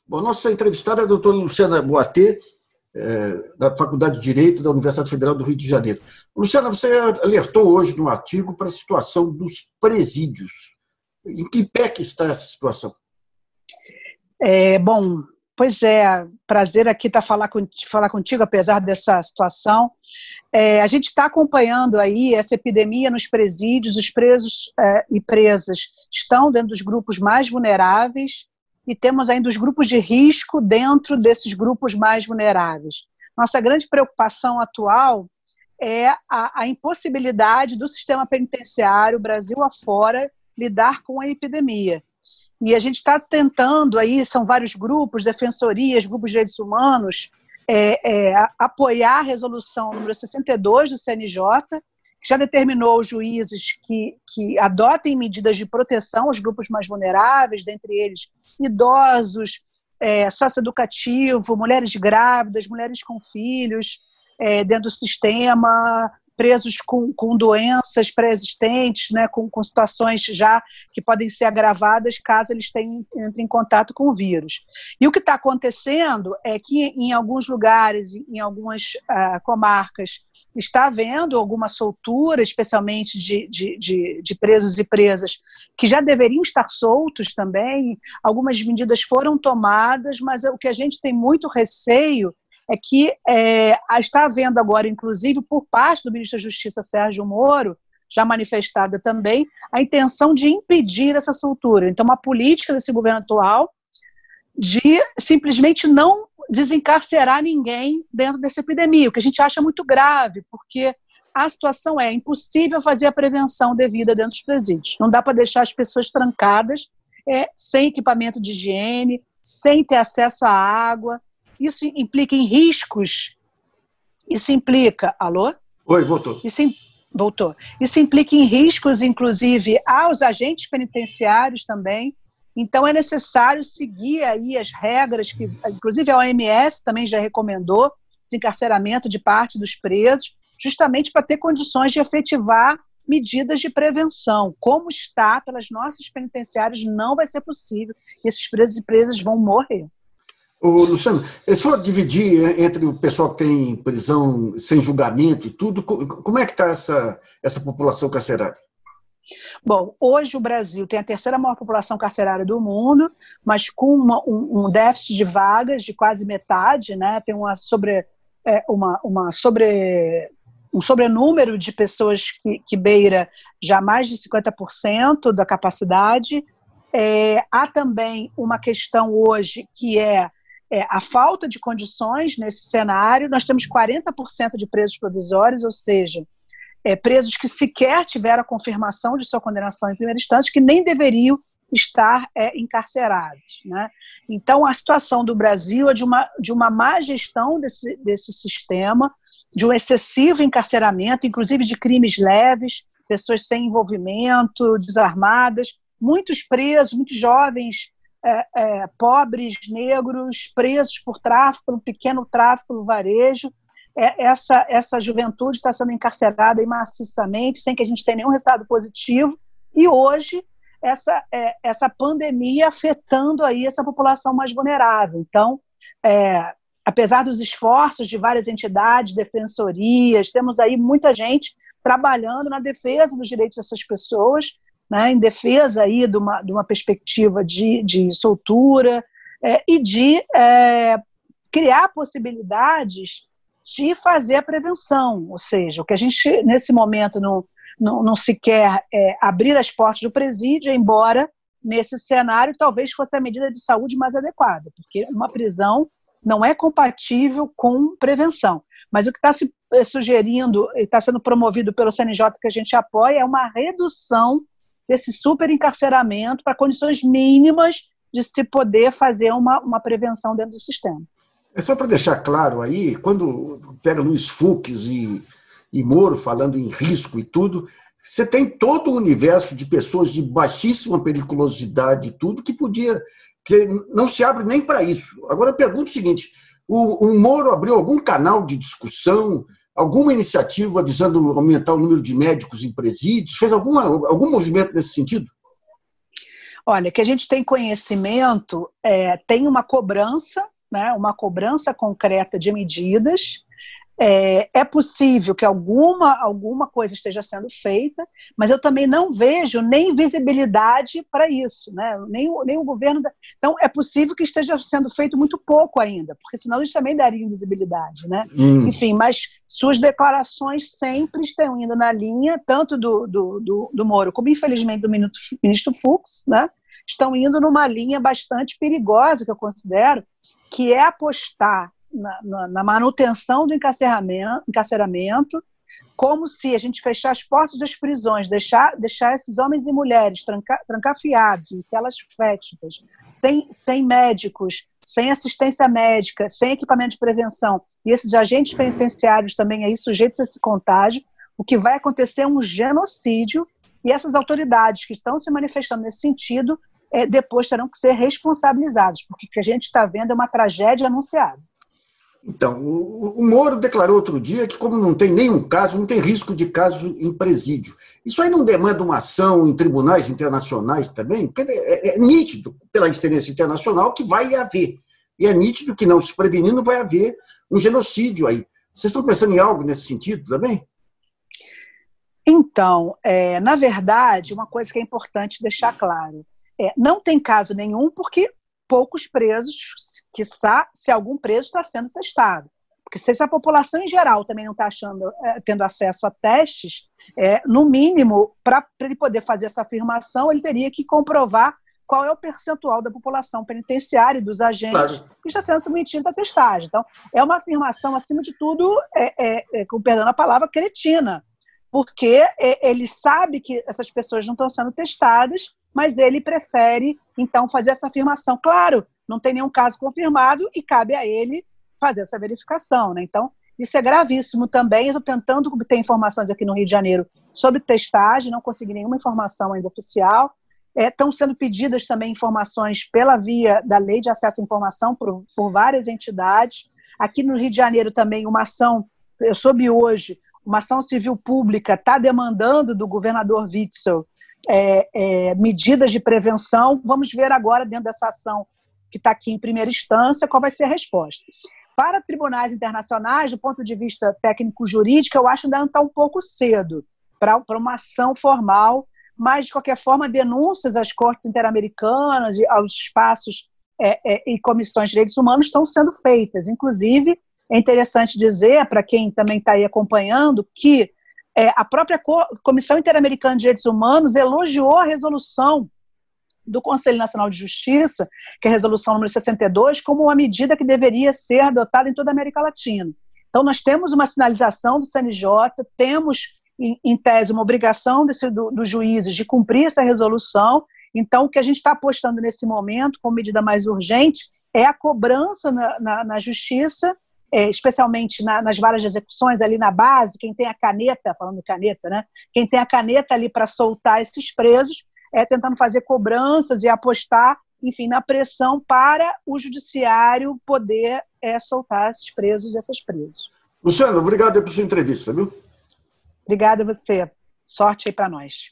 Bom, nossa entrevistada é a doutora Luciana Boatê, da Faculdade de Direito da Universidade Federal do Rio de Janeiro. Luciana, você alertou hoje no artigo para a situação dos presídios. Em que pé que está essa situação? Bom, pois é, prazer aqui falar contigo, apesar dessa situação. A gente está acompanhando aí essa epidemia nos presídios, os presos e presas estão dentro dos grupos mais vulneráveis e temos ainda os grupos de risco dentro desses grupos mais vulneráveis. Nossa grande preocupação atual é a impossibilidade do sistema penitenciário, Brasil afora, lidar com a epidemia. E a gente está tentando aí, são vários grupos, defensorias, grupos de direitos humanos, apoiar a resolução número 62 do CNJ, que já determinou os juízes que adotem medidas de proteção aos grupos mais vulneráveis, dentre eles idosos, socioeducativo, mulheres grávidas, mulheres com filhos, dentro do sistema, presos com doenças pré-existentes, né, com situações já que podem ser agravadas caso eles entrem em contato com o vírus. E o que está acontecendo é que em alguns lugares, em algumas comarcas, está havendo alguma soltura, especialmente de presos e presas, que já deveriam estar soltos também. Algumas medidas foram tomadas, mas o que a gente tem muito receio é que está havendo agora, inclusive, por parte do ministro da Justiça, Sérgio Moro, já manifestada também, a intenção de impedir essa soltura. Então, uma política desse governo atual de simplesmente não desencarcerar ninguém dentro dessa epidemia, o que a gente acha muito grave, porque a situação é impossível fazer a prevenção devida dentro dos presídios. Não dá para deixar as pessoas trancadas, sem equipamento de higiene, sem ter acesso à água. Isso implica em riscos, isso implica... Alô? Oi, voltou. Voltou. Isso implica em riscos, inclusive, aos agentes penitenciários também. Então, é necessário seguir aí as regras, que, inclusive a OMS também já recomendou desencarceramento de parte dos presos, justamente para ter condições de efetivar medidas de prevenção. Como está pelas nossas penitenciárias, não vai ser possível. Esses presos e presas vão morrer. Luciano, se for dividir entre o pessoal que tem prisão sem julgamento e tudo, como é que está essa população carcerária? Bom, hoje o Brasil tem a terceira maior população carcerária do mundo, mas com um déficit de vagas de quase metade, né? Tem um sobrenúmero de pessoas que beira já mais de 50% da capacidade. Há também uma questão hoje que é a falta de condições nesse cenário. Nós temos 40% de presos provisórios, ou seja, presos que sequer tiveram a confirmação de sua condenação em primeira instância, que nem deveriam estar encarcerados, né? Então, a situação do Brasil é de uma má gestão desse sistema, de um excessivo encarceramento, inclusive de crimes leves, pessoas sem envolvimento, desarmadas, muitos presos, muitos jovens pobres, negros, presos por tráfico, por um pequeno tráfico no varejo. Essa juventude está sendo encarcerada maciçamente, sem que a gente tenha nenhum resultado positivo, e hoje essa pandemia afetando aí essa população mais vulnerável. Então, apesar dos esforços de várias entidades, defensorias, temos aí muita gente trabalhando na defesa dos direitos dessas pessoas, né, em defesa aí de uma perspectiva de soltura e de criar possibilidades de fazer a prevenção, ou seja, o que a gente, nesse momento, não se quer abrir as portas do presídio, embora, nesse cenário, talvez fosse a medida de saúde mais adequada, porque uma prisão não é compatível com prevenção. Mas o que está se sugerindo, está sendo promovido pelo CNJ, que a gente apoia, é uma redução desse superencarceramento para condições mínimas de se poder fazer uma prevenção dentro do sistema. Só para deixar claro aí, quando pega Luiz Fux e Moro falando em risco e tudo, você tem todo um universo de pessoas de baixíssima periculosidade e tudo que não se abre nem para isso. Agora eu pergunto o seguinte, o Moro abriu algum canal de discussão, alguma iniciativa visando aumentar o número de médicos em presídios, fez algum movimento nesse sentido? Olha, que a gente tem conhecimento, tem uma cobrança, né, uma cobrança concreta de medidas. É possível que alguma coisa esteja sendo feita, mas eu também não vejo nem visibilidade para isso, né? Nem o governo. Então, é possível que esteja sendo feito muito pouco ainda, porque senão eles também dariam visibilidade, né? Enfim, mas suas declarações sempre estão indo na linha, tanto do Moro, como infelizmente do ministro Fux, né? Estão indo numa linha bastante perigosa, que eu considero, que é apostar na manutenção do encarceramento, como se a gente fechar as portas das prisões, deixar esses homens e mulheres trancafiados em celas fétidas, sem médicos, sem assistência médica, sem equipamento de prevenção, e esses agentes penitenciários também aí sujeitos a esse contágio, o que vai acontecer é um genocídio, e essas autoridades que estão se manifestando nesse sentido, depois terão que ser responsabilizadas, porque o que a gente está vendo é uma tragédia anunciada. Então, o Moro declarou outro dia que, como não tem nenhum caso, não tem risco de caso em presídio. Isso aí não demanda uma ação em tribunais internacionais também? Porque é nítido, pela experiência internacional, que vai haver. E é nítido que, não se prevenindo, vai haver um genocídio aí. Vocês estão pensando em algo nesse sentido também? Então, na verdade, uma coisa que é importante deixar claro, não tem caso nenhum porque poucos presos, quiçá, se algum preso está sendo testado. Porque se a população em geral também não está tendo acesso a testes, no mínimo, para ele poder fazer essa afirmação, ele teria que comprovar qual é o percentual da população penitenciária e dos agentes que está sendo submetido à testagem. Então, é uma afirmação, acima de tudo, com perdão a palavra, cretina, porque ele sabe que essas pessoas não estão sendo testadas, mas ele prefere, então, fazer essa afirmação. Claro, não tem nenhum caso confirmado e cabe a ele fazer essa verificação, né? Então, isso é gravíssimo também. Eu estou tentando obter informações aqui no Rio de Janeiro sobre testagem, não consegui nenhuma informação ainda oficial. Estão sendo pedidas também informações pela via da Lei de Acesso à Informação por várias entidades. Aqui no Rio de Janeiro também uma ação, eu soube hoje, uma ação civil pública está demandando do governador Witzel medidas de prevenção. Vamos ver agora, dentro dessa ação que está aqui em primeira instância, qual vai ser a resposta. Para tribunais internacionais, do ponto de vista técnico-jurídico, eu acho que ainda está um pouco cedo para uma ação formal, mas, de qualquer forma, denúncias às cortes interamericanas, aos espaços e comissões de direitos humanos estão sendo feitas. Inclusive, é interessante dizer, para quem também está aí acompanhando, que a própria Comissão Interamericana de Direitos Humanos elogiou a resolução do Conselho Nacional de Justiça, que é a resolução número 62, como uma medida que deveria ser adotada em toda a América Latina. Então, nós temos uma sinalização do CNJ, temos, em tese, uma obrigação dos juízes de cumprir essa resolução. Então, o que a gente está apostando nesse momento, como medida mais urgente, é a cobrança na Justiça, especialmente nas varas de execuções, ali na base, quem tem a caneta, falando caneta, né? Quem tem a caneta ali para soltar esses presos, tentando fazer cobranças e apostar, enfim, na pressão para o judiciário poder soltar esses presos e essas presas. Luciano, obrigado pela sua entrevista, viu? Obrigada a você. Sorte aí para nós.